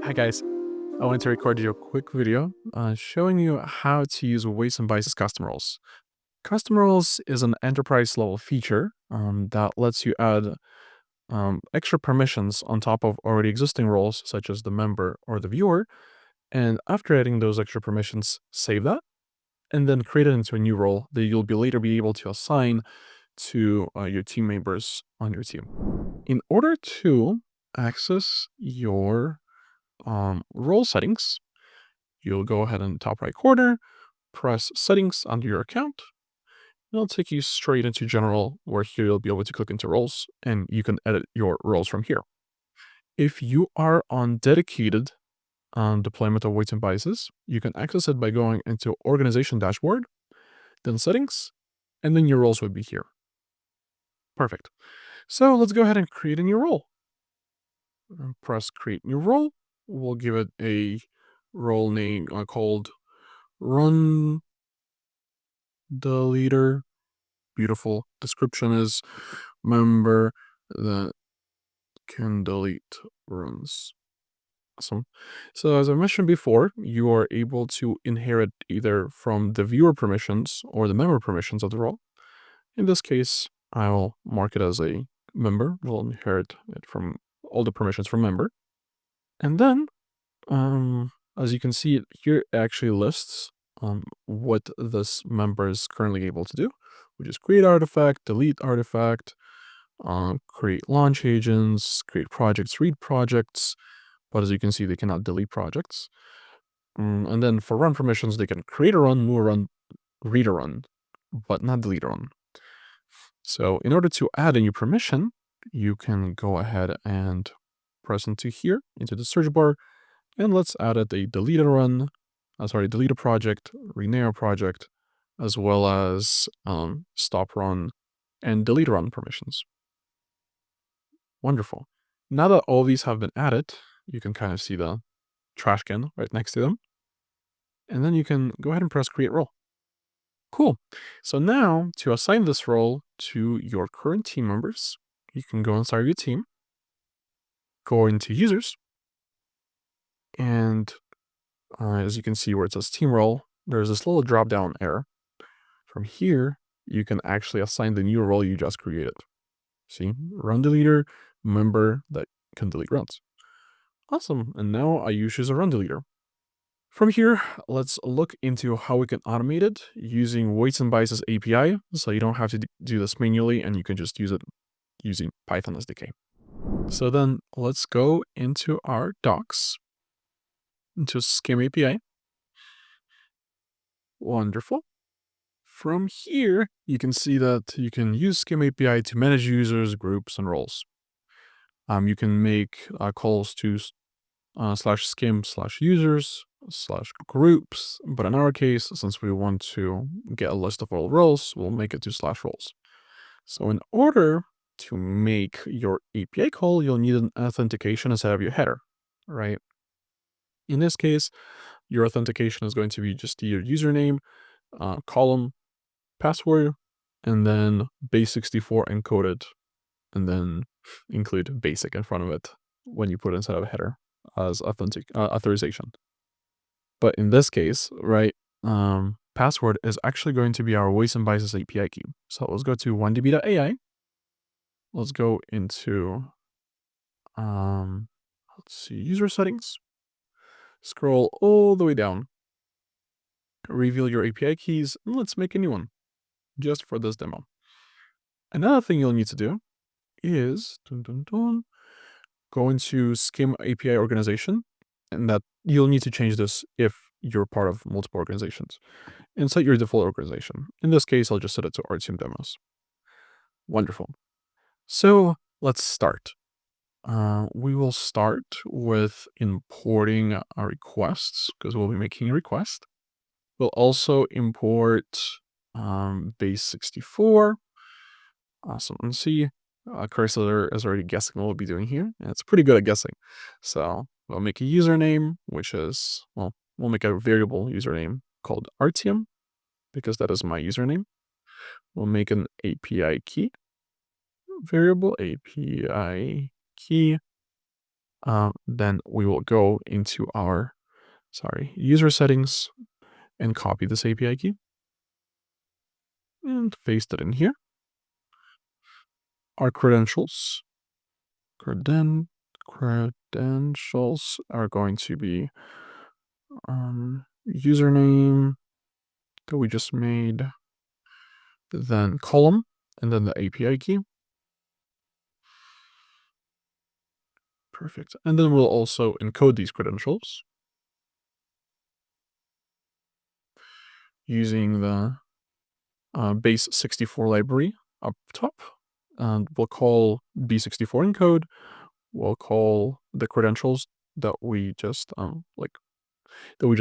Hi guys, I want to record you a quick video showing you how to use weights and biases custom roles. Custom roles is an enterprise level feature that lets you add extra permissions on top of already existing roles such as the member or the viewer. And after adding those extra permissions, save that and then create it into a new role that you'll later be able to assign to your team members on your team. In order to access your role settings, you'll go ahead in the top right corner, press settings under your account. It'll take you straight into general, where here you'll be able to click into roles and you can edit your roles from here. If you are on dedicated deployment of weights and biases, you can access it by going into organization dashboard, then settings, and then your roles would be here. Perfect. So let's go ahead and create a new role. Press create new role. We'll give it a role name called run the leader. Beautiful. Description is member that can delete runs. Awesome. So as I mentioned before, you are able to inherit either from the viewer permissions or the member permissions of the role. In this case, I'll mark it as a member. We'll inherit it from all the permissions from member. And then, as you can see here, it actually lists what this member is currently able to do, which is create artifact, delete artifact, create launch agents, create projects, read projects. But as you can see, they cannot delete projects. And then for run permissions, they can create a run, move a run, read a run, but not delete a run. So in order to add a new permission, you can go ahead and press into here, into the search bar, and let's add it a delete a run, delete a project, rename a project, as well as stop run and delete run permissions. Wonderful. Now that all these have been added, you can kind of see the trash can right next to them. And then you can go ahead and press create role. Cool. So now to assign this role to your current team members, you can go inside your team, go into users, and as you can see where it says team role, there's this little drop down arrow. From here, you can actually assign the new role you just created. See, run deleter, member that can delete runs. Awesome. And now I choose a run deleter. From here, let's look into how we can automate it using Weights and Biases API, so you don't have to do this manually and you can just use it using Python SDK. So then let's go into our docs, into Skim API. Wonderful. From here, you can see that you can use Skim API to manage users, groups, and roles. You can make calls to /skim/users/groups, but in our case, since we want to get a list of all roles, we'll make it to /roles. So in order to make your API call, you'll need an authentication instead of your header, right? In this case, your authentication is going to be just your username, column, password, and then base64 encoded, and then include basic in front of it when you put it inside of a header as authorization. But in this case, right, password is actually going to be our Weights and Biases API key. So let's go to 1db.ai. Let's go into, let's see, user settings. Scroll all the way down. Reveal your API keys, and let's make a new one, just for this demo. Another thing you'll need to do is go into Skim API organization, and that you'll need to change this if you're part of multiple organizations. And set your default organization. In this case, I'll just set it to RTM demos. Wonderful. So let's start. We will start with importing our requests because we'll be making a request. We'll also import base64. Awesome. And see, Cursor is already guessing what we'll be doing here. And it's pretty good at guessing. So we'll make a username, which is, well, we'll make a variable username called RTM because that is my username. We'll make an API key, variable API key, then we will go into our, user settings and copy this API key and paste it in here. Our credentials are going to be username that we just made, then column, and then the API key. Perfect. And then we'll also encode these credentials using the base 64 library up top. And we'll call b64 encode. We'll call the credentials that we just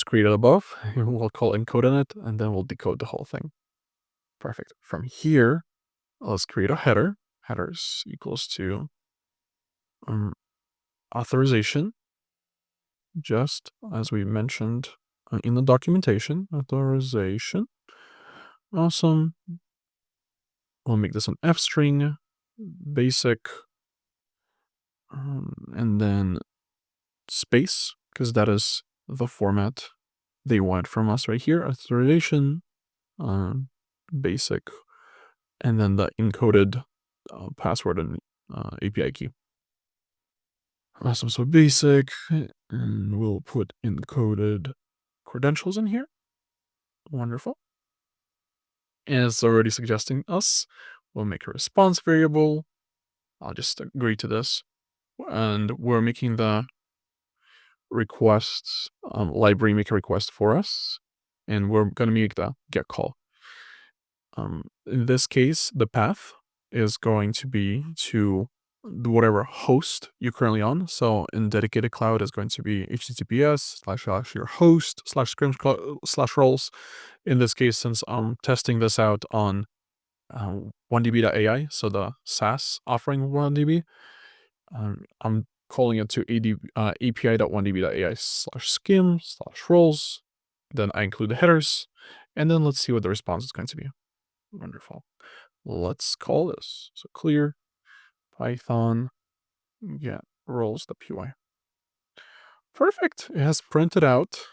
created above. We'll call encode in it, and then we'll decode the whole thing. Perfect. From here, let's create a header. Headers equals to authorization, just as we mentioned in the documentation. Authorization. Awesome. We'll make this an F string, basic, and then space, because that is the format they want from us right here. Authorization, basic, and then the encoded password and API key. Awesome. So basic, and we'll put encoded credentials in here. Wonderful. And it's already suggesting us. We'll make a response variable. I'll just agree to this. And we're making the requests library make a request for us. And we're going to make the get call. In this case, the path is going to be to whatever host you're currently on. So in dedicated cloud is going to be https://your host/scrims/roles. In this case, since I'm testing this out on 1db.ai, so the SaaS offering 1db, I'm calling it to api.1db.ai/skim/roles. Then I include the headers, and then let's see what the response is going to be. Wonderful. Let's call this. So clear Python get roles.py. Perfect. It has printed out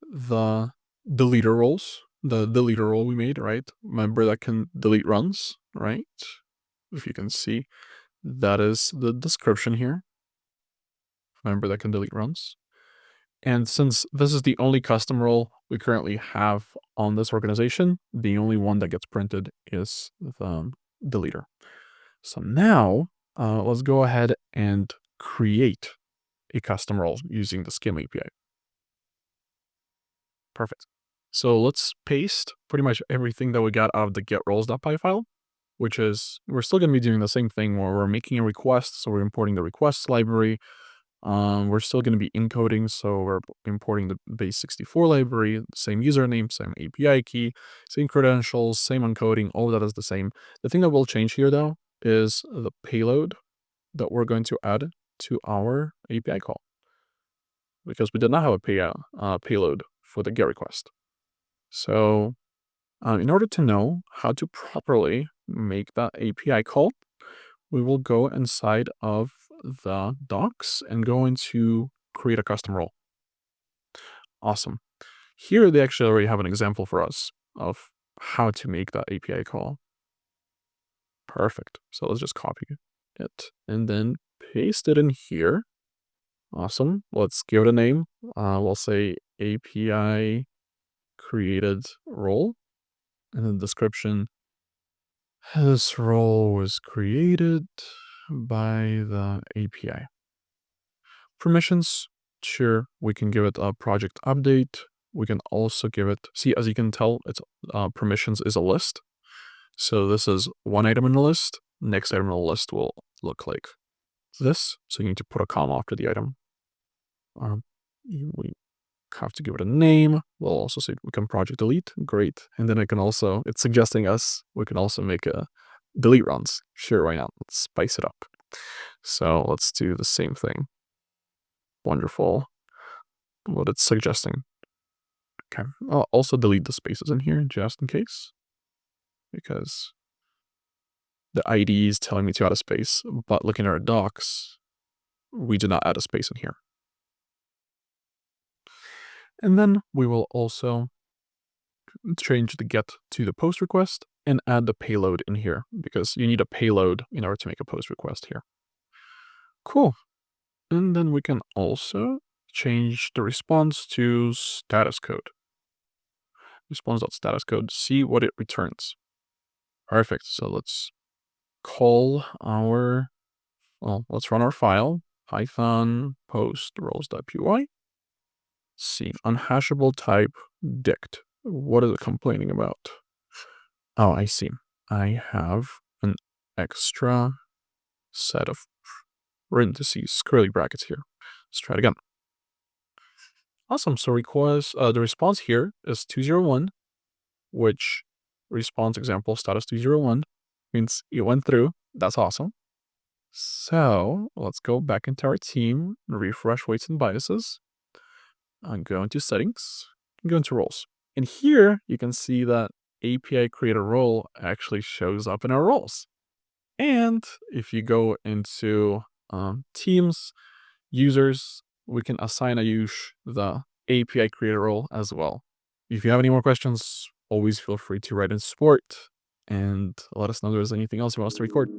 the deleter roles, the deleter role we made, right? Remember that can delete runs, right? If you can see, that is the description here. Remember that can delete runs. And since this is the only custom role we currently have on this organization, the only one that gets printed is the deleter. So now let's go ahead and create a custom role using the Skim API. Perfect. So let's paste pretty much everything that we got out of the get_roles.py file, which is, we're still going to be doing the same thing where we're making a request. So we're importing the requests library. We're still going to be encoding, so we're importing the base 64 library, same username, same API key, same credentials, same encoding, all of that is the same. The thing that will change here, though, is the payload that we're going to add to our API call, because we did not have a payload for the GET request. So in order to know how to properly make that API call, we will go inside of the docs and go into create a custom role. Awesome. Here they actually already have an example for us of how to make that API call. Perfect. So let's just copy it and then paste it in here. Awesome. Let's give it a name. We'll say API created role, and the description. This role was created by the API. Permissions, sure, we can give it a project update. We can also give it, see, as you can tell, it's permissions is a list. So this is one item in the list. Next item in the list will look like this. So you need to put a comma after the item. We have to give it a name. We'll also say we can project delete. Great. And then I can also, it's suggesting us, we can also make a delete runs. Sure, why not? Let's spice it up. So let's do the same thing. Wonderful. What it's suggesting. Okay. I'll also delete the spaces in here just in case, because the ID is telling me to add a space, but looking at our docs, we did not add a space in here. And then we will also change the get to the post request and add the payload in here because you need a payload in order to make a post request here. Cool. And then we can also change the response to status code. Response.status code, see what it returns. Perfect. So let's call our, let's run our file, python post roles.py. See, unhashable type dict. What is it complaining about? Oh, I see. I have an extra set of parentheses, curly brackets here. Let's try it again. Awesome. So the response here is 201, which response example status 201 means it went through. That's awesome. So let's go back into our team, refresh weights and biases, and go into settings, and go into roles. And here you can see that API creator role actually shows up in our roles. And if you go into teams, users, we can assign a use the API creator role as well. If you have any more questions, always feel free to write in support and let us know if there's anything else you want us to record.